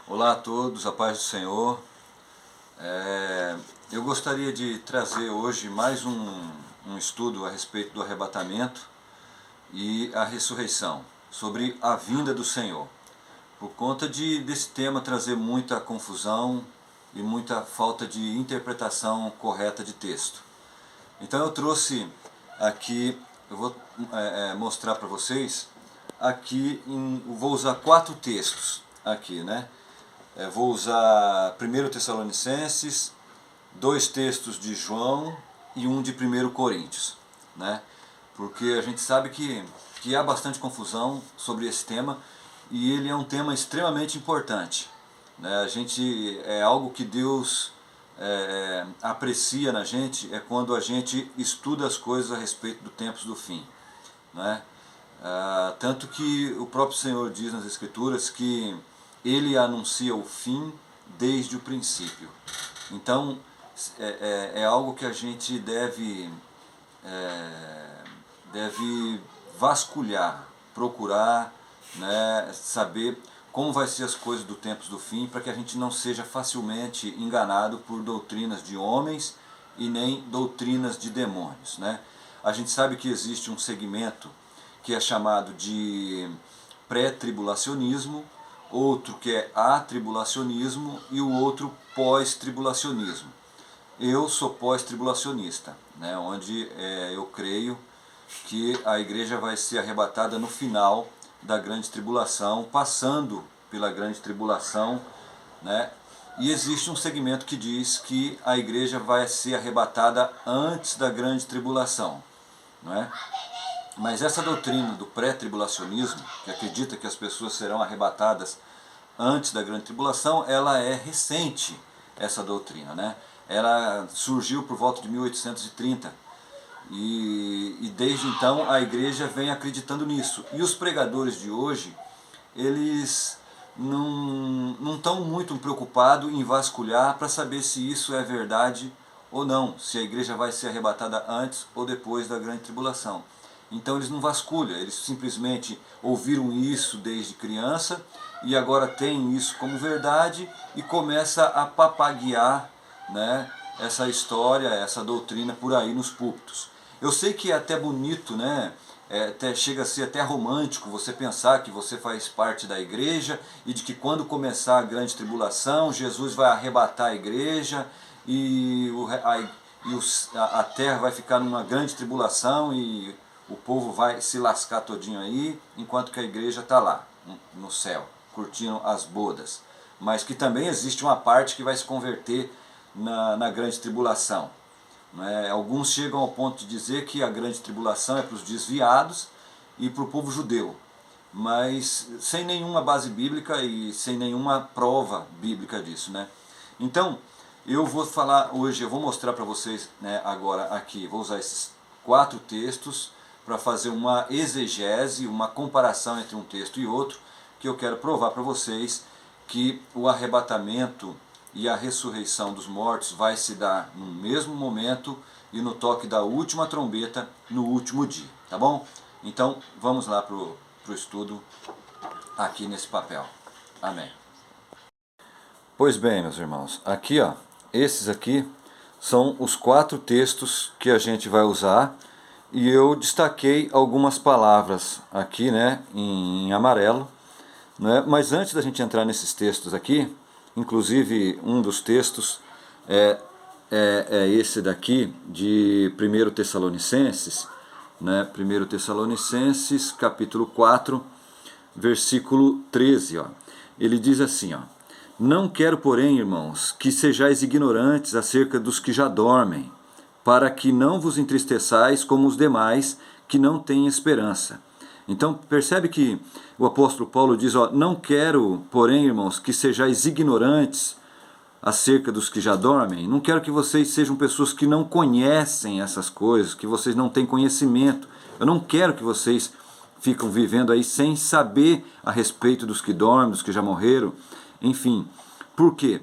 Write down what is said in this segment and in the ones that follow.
Olá a todos, a paz do Senhor. Eu gostaria de trazer hoje mais um estudo a respeito do arrebatamento e a ressurreição, sobre a vinda do Senhor. Por conta desse tema trazer muita confusão e muita falta de interpretação correta de texto. Então eu trouxe aqui, eu vou mostrar para vocês, vou usar 4 textos aqui, né? Vou usar 1 Tessalonicenses, 2 textos de João e um de 1 Coríntios, né? Porque a gente sabe que há bastante confusão sobre esse tema e ele é um tema extremamente importante, né? É algo que Deus aprecia na gente, é quando a gente estuda as coisas a respeito do tempos do fim, né? Tanto que o próprio Senhor diz nas Escrituras que Ele anuncia o fim desde o princípio. Então é algo que a gente deve vasculhar, procurar, né, saber como vai ser as coisas do tempos do fim, para que a gente não seja facilmente enganado por doutrinas de homens e nem doutrinas de demônios, né? A gente sabe que existe um segmento que é chamado de pré-tribulacionismo, outro que é atribulacionismo e o outro pós-tribulacionismo. Eu sou pós-tribulacionista, né, onde eu creio que a igreja vai ser arrebatada no final da grande tribulação, passando pela grande tribulação, né? E existe um segmento que diz que a igreja vai ser arrebatada antes da grande tribulação, não é? Mas essa doutrina do pré-tribulacionismo, que acredita que as pessoas serão arrebatadas antes da grande tribulação, ela é recente, essa doutrina, né? Ela surgiu por volta de 1830 e desde então a igreja vem acreditando nisso. E os pregadores de hoje, eles não estão muito preocupados em vasculhar para saber se isso é verdade ou não, se a igreja vai ser arrebatada antes ou depois da grande tribulação. Então eles não vasculham, eles simplesmente ouviram isso desde criança e agora têm isso como verdade e começa a papaguear, né, essa história, essa doutrina por aí nos púlpitos. Eu sei que é até bonito, né? Chega a ser até romântico você pensar que você faz parte da igreja e de que quando começar a grande tribulação, Jesus vai arrebatar a igreja e a terra vai ficar numa grande tribulação e o povo vai se lascar todinho aí, enquanto que a igreja está lá, no céu, curtindo as bodas. Mas que também existe uma parte que vai se converter na grande tribulação. Alguns chegam ao ponto de dizer que a grande tribulação é para os desviados e para o povo judeu, mas sem nenhuma base bíblica e sem nenhuma prova bíblica disso, né? Então, eu vou falar hoje, eu vou mostrar para vocês, né, agora aqui, vou usar esses 4 textos para fazer uma exegese, uma comparação entre um texto e outro, que eu quero provar para vocês que o arrebatamento e a ressurreição dos mortos vai se dar no mesmo momento e no toque da última trombeta no último dia, tá bom? Então vamos lá para o estudo aqui nesse papel. Amém. Pois bem, meus irmãos, aqui ó, esses aqui são os 4 textos que a gente vai usar e eu destaquei algumas palavras aqui, né, em amarelo, né? Mas antes da gente entrar nesses textos aqui, inclusive um dos textos é esse daqui de 1 Tessalonicenses, né? 1 Tessalonicenses capítulo 4, versículo 13, ó. Ele diz assim, ó: não quero, porém, irmãos, que sejais ignorantes acerca dos que já dormem, para que não vos entristeçais como os demais que não têm esperança. Então percebe que o apóstolo Paulo diz, ó, não quero, porém, irmãos, que sejais ignorantes acerca dos que já dormem. Não quero que vocês sejam pessoas que não conhecem essas coisas, que vocês não têm conhecimento. Eu não quero que vocês ficam vivendo aí sem saber a respeito dos que dormem, dos que já morreram. Enfim, por quê?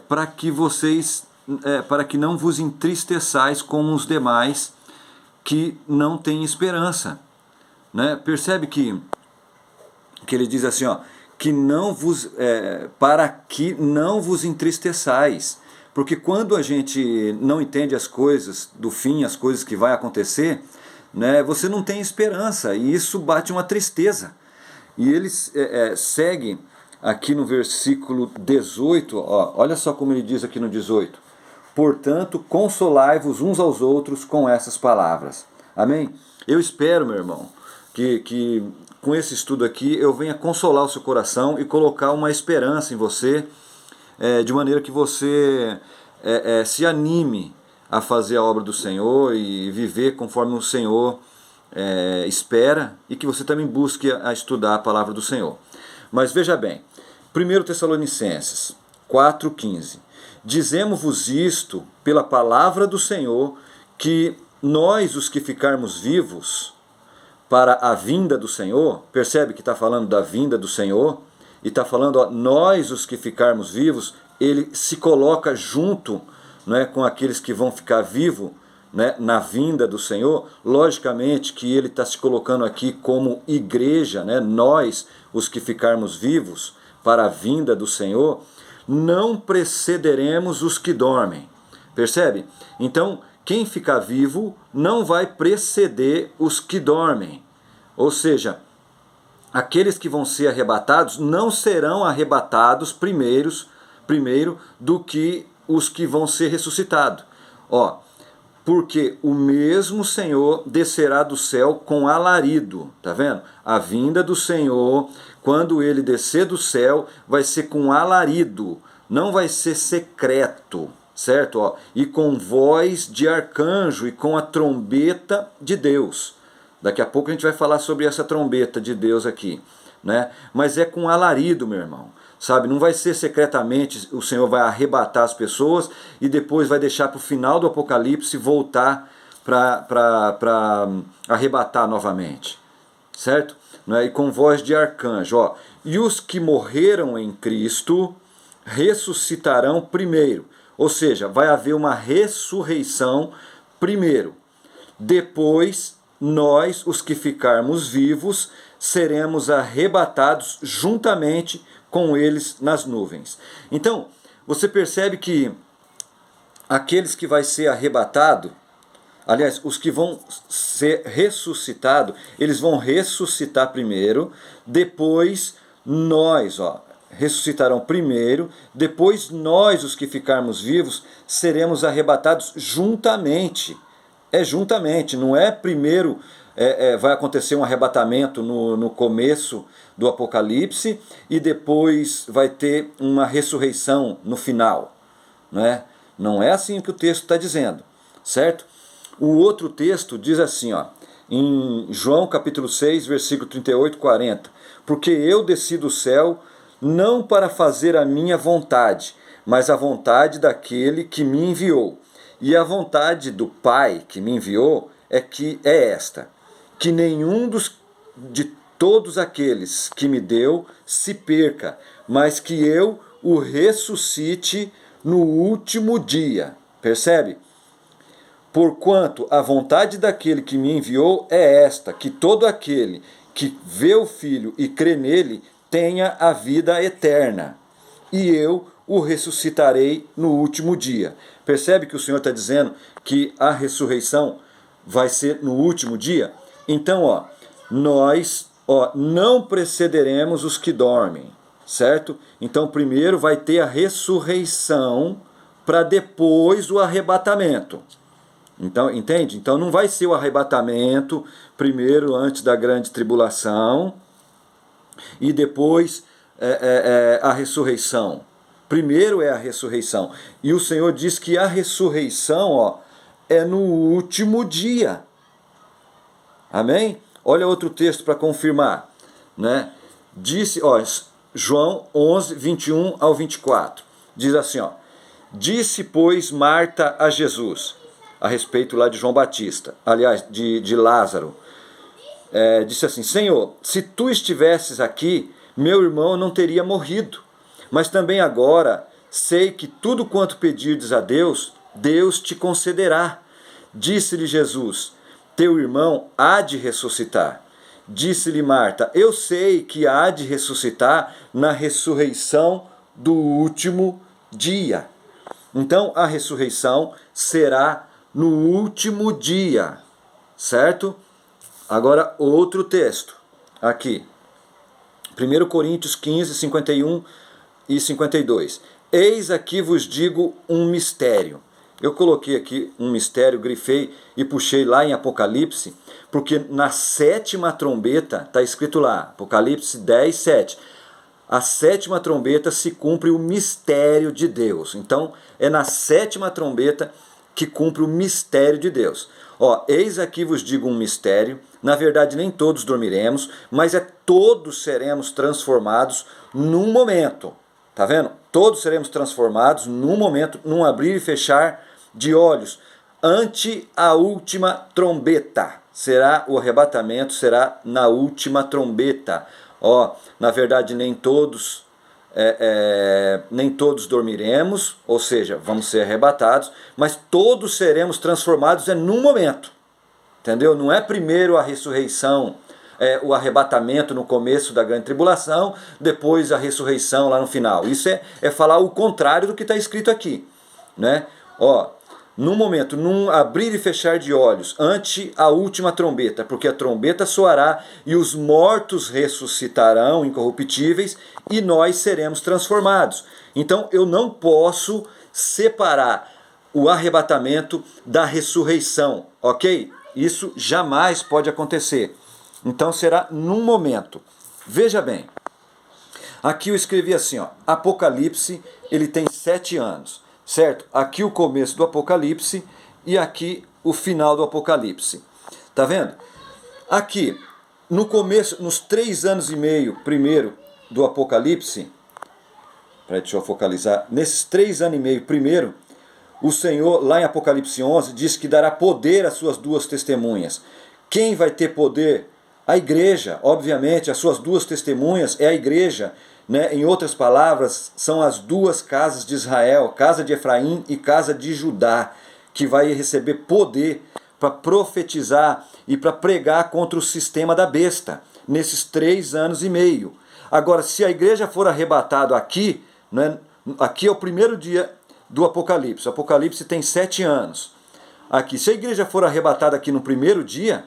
Para que vocês, para que não vos entristeçais como os demais que não têm esperança. Né? Percebe que ele diz assim, ó, para que não vos entristeçais. Porque quando a gente não entende as coisas do fim, as coisas que vai acontecer, né, você não tem esperança, e isso bate uma tristeza. E ele segue aqui no versículo 18, olha só como ele diz aqui no 18. Portanto, consolai-vos uns aos outros com essas palavras. Amém? Eu espero, meu irmão, que com esse estudo aqui eu venha consolar o seu coração e colocar uma esperança em você, de maneira que você se anime a fazer a obra do Senhor e viver conforme o Senhor espera, e que você também busque a estudar a palavra do Senhor. Mas veja bem, 1 Tessalonicenses 4,15: Dizemos-vos isto pela palavra do Senhor, que nós, os que ficarmos vivos para a vinda do Senhor, percebe que está falando da vinda do Senhor, e está falando, nós, os que ficarmos vivos, ele se coloca junto, né, com aqueles que vão ficar vivos, né, na vinda do Senhor. Logicamente que ele está se colocando aqui como igreja, né, nós, os que ficarmos vivos para a vinda do Senhor, não precederemos os que dormem. Percebe? Então, quem ficar vivo não vai preceder os que dormem. Ou seja, aqueles que vão ser arrebatados não serão arrebatados primeiro do que os que vão ser ressuscitados. Porque o mesmo Senhor descerá do céu com alarido, tá vendo? A vinda do Senhor, quando ele descer do céu, vai ser com alarido, não vai ser secreto, certo? E com voz de arcanjo e com a trombeta de Deus. Daqui a pouco a gente vai falar sobre essa trombeta de Deus aqui, né? Mas é com alarido, meu irmão. Sabe, não vai ser secretamente, o Senhor vai arrebatar as pessoas e depois vai deixar para o final do Apocalipse voltar para arrebatar novamente, certo? E com voz de arcanjo, e os que morreram em Cristo ressuscitarão primeiro, ou seja, vai haver uma ressurreição primeiro, depois nós, os que ficarmos vivos, seremos arrebatados juntamente com eles nas nuvens. Então, você percebe que aqueles que vai ser arrebatado, aliás, os que vão ser ressuscitados, eles vão ressuscitar primeiro, depois nós, ressuscitarão primeiro, depois nós, os que ficarmos vivos, seremos arrebatados juntamente. Juntamente, não é primeiro, vai acontecer um arrebatamento no começo do Apocalipse e depois vai ter uma ressurreição no final, né? Não é assim que o texto está dizendo, certo? O outro texto diz assim, em João capítulo 6, versículo 38 e 40, porque eu desci do céu não para fazer a minha vontade, mas a vontade daquele que me enviou. E a vontade do Pai que me enviou é esta, que nenhum de todos aqueles que me deu se perca, mas que eu o ressuscite no último dia. Percebe? Porquanto a vontade daquele que me enviou é esta, que todo aquele que vê o Filho e crê nele tenha a vida eterna, e eu o ressuscitarei no último dia. Percebe que o Senhor está dizendo que a ressurreição vai ser no último dia? Então, nós não precederemos os que dormem, certo? Então, primeiro vai ter a ressurreição para depois o arrebatamento. Então, entende? Então, não vai ser o arrebatamento primeiro antes da grande tribulação e depois a ressurreição. Primeiro é a ressurreição. E o Senhor diz que a ressurreição é no último dia. Amém? Olha outro texto para confirmar, né? Disse, João 11, 21 ao 24. Diz assim, disse, pois, Marta a Jesus, a respeito lá de João Batista, aliás, de Lázaro, disse assim, Senhor, se tu estivesses aqui, meu irmão não teria morrido. Mas também agora sei que tudo quanto pedirdes a Deus, Deus te concederá. Disse-lhe Jesus, teu irmão há de ressuscitar. Disse-lhe Marta: eu sei que há de ressuscitar na ressurreição do último dia. Então a ressurreição será no último dia, certo? Agora outro texto, aqui. 1 Coríntios 15, 51 e 52. Eis aqui vos digo um mistério. Eu coloquei aqui um mistério, grifei e puxei lá em Apocalipse, porque na 7ª trombeta, está escrito lá, Apocalipse 10, 7. A 7ª trombeta se cumpre o mistério de Deus. Então, é na 7ª trombeta que cumpre o mistério de Deus. Ó, eis aqui vos digo um mistério, na verdade nem todos dormiremos, mas todos seremos transformados num momento. Tá vendo? Todos seremos transformados num momento, num abrir e fechar de olhos, ante a última trombeta. Será o arrebatamento, será na última trombeta. Ó, na verdade nem todos dormiremos, ou seja, vamos ser arrebatados, mas todos seremos transformados num momento, entendeu? Não é primeiro a ressurreição, o arrebatamento no começo da grande tribulação, depois a ressurreição lá no final. Isso é falar o contrário do que está escrito aqui, né? Ó, num momento, num abrir e fechar de olhos, ante a última trombeta, porque a trombeta soará e os mortos ressuscitarão incorruptíveis e nós seremos transformados. Então eu não posso separar o arrebatamento da ressurreição, ok? Isso jamais pode acontecer. Então será num momento. Veja bem, aqui eu escrevi assim, ó, Apocalipse, ele tem 7 anos. Certo? Aqui o começo do Apocalipse e aqui o final do Apocalipse. Tá vendo? Aqui, no começo, nos 3 anos e meio primeiro do Apocalipse, deixa eu focalizar, nesses 3 anos e meio primeiro, o Senhor, lá em Apocalipse 11, diz que dará poder às suas 2 testemunhas. Quem vai ter poder? A igreja, obviamente, as suas 2 testemunhas é a igreja. Né? Em outras palavras, são as 2 casas de Israel, casa de Efraim e casa de Judá, que vai receber poder para profetizar e para pregar contra o sistema da besta, nesses 3 anos e meio. Agora, se a igreja for arrebatada aqui, né? Aqui é o primeiro dia do Apocalipse. O Apocalipse tem 7 anos. Aqui, se a igreja for arrebatada aqui no primeiro dia,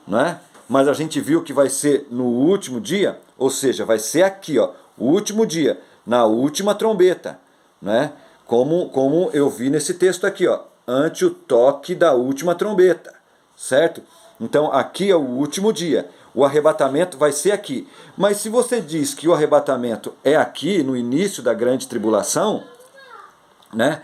né? Mas a gente viu que vai ser no último dia, ou seja, vai ser aqui, ó, o último dia, na última trombeta, né? Como eu vi nesse texto aqui, ó, ante o toque da última trombeta, certo? Então aqui é o último dia, o arrebatamento vai ser aqui. Mas se você diz que o arrebatamento é aqui, no início da grande tribulação, né?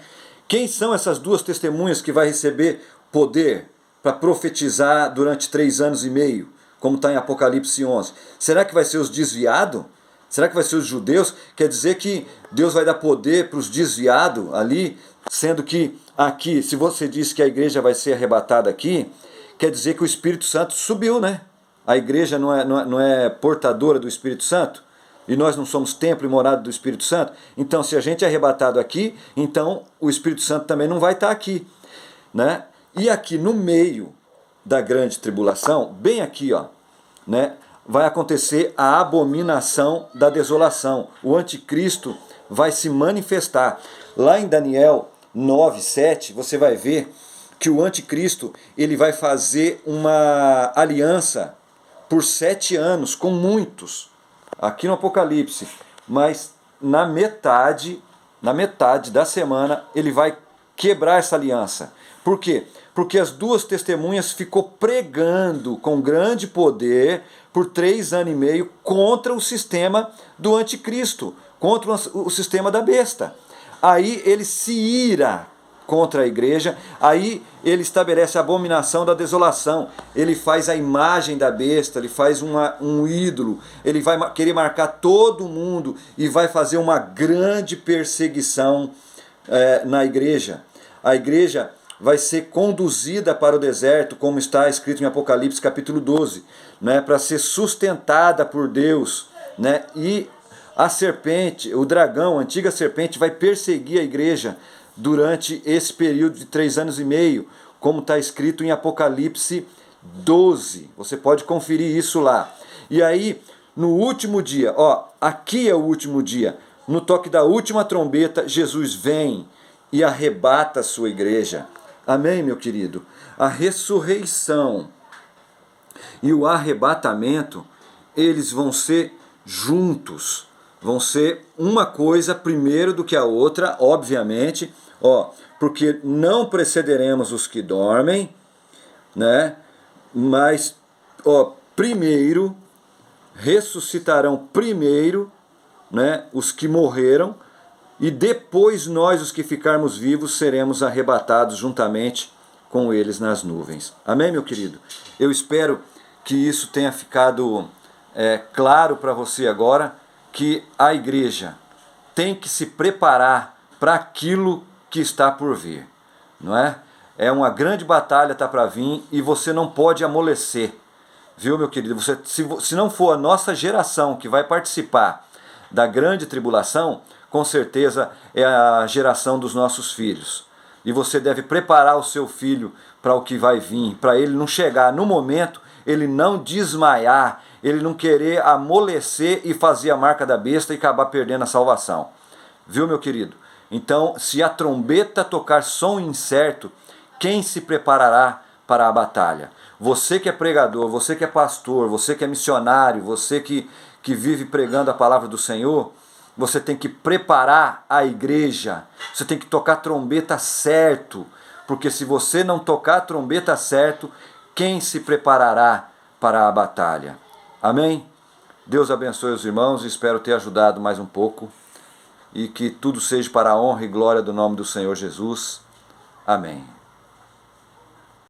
Quem são essas 2 testemunhas que vai receber poder para profetizar durante 3 anos e meio, como está em Apocalipse 11? Será que vai ser os desviados? Será que vai ser os judeus? Quer dizer que Deus vai dar poder para os desviados ali, sendo que aqui, se você diz que a igreja vai ser arrebatada aqui, quer dizer que o Espírito Santo subiu, né? A igreja não é portadora do Espírito Santo? E nós não somos templo e morada do Espírito Santo? Então, se a gente é arrebatado aqui, então o Espírito Santo também não vai estar aqui, né? E aqui no meio da grande tribulação, bem aqui, ó, né? Vai acontecer a abominação da desolação. O anticristo vai se manifestar. Lá em Daniel 9, 7, você vai ver que o anticristo ele vai fazer uma aliança por 7 anos com muitos, aqui no Apocalipse. Mas na metade da semana ele vai quebrar essa aliança. Por quê? Porque as 2 testemunhas ficou pregando com grande poder por 3 anos e meio contra o sistema do anticristo, contra o sistema da besta. Aí ele se ira contra a igreja, aí ele estabelece a abominação da desolação, ele faz a imagem da besta, ele faz um ídolo, ele vai querer marcar todo mundo e vai fazer uma grande perseguição na igreja. A igreja vai ser conduzida para o deserto, como está escrito em Apocalipse capítulo 12, né, para ser sustentada por Deus, né, e a serpente, o dragão, a antiga serpente, vai perseguir a igreja durante esse período de 3 anos e meio, como está escrito em Apocalipse 12. Você pode conferir isso lá. E aí, no último dia, aqui é o último dia, no toque da última trombeta, Jesus vem e arrebata a sua igreja. Amém, meu querido? A ressurreição e o arrebatamento, eles vão ser juntos. Vão ser uma coisa primeiro do que a outra, obviamente, porque não precederemos os que dormem, né? Mas, primeiro, ressuscitarão primeiro, né, os que morreram, e depois nós, os que ficarmos vivos, seremos arrebatados juntamente com eles nas nuvens. Amém, meu querido? Eu espero que isso tenha ficado claro para você agora, que a igreja tem que se preparar para aquilo que está por vir, não é? É uma grande batalha tá para vir e você não pode amolecer, viu, meu querido? Se não for a nossa geração que vai participar da grande tribulação, com certeza é a geração dos nossos filhos. E você deve preparar o seu filho para o que vai vir, para ele não chegar no momento, ele não desmaiar, ele não querer amolecer e fazer a marca da besta e acabar perdendo a salvação. Viu, meu querido? Então, se a trombeta tocar som incerto, quem se preparará para a batalha? Você que é pregador, você que é pastor, você que é missionário, você que vive pregando a palavra do Senhor, você tem que preparar a igreja, você tem que tocar trombeta certo, porque se você não tocar trombeta certo, quem se preparará para a batalha? Amém? Deus abençoe os irmãos, espero ter ajudado mais um pouco, e que tudo seja para a honra e glória do nome do Senhor Jesus. Amém.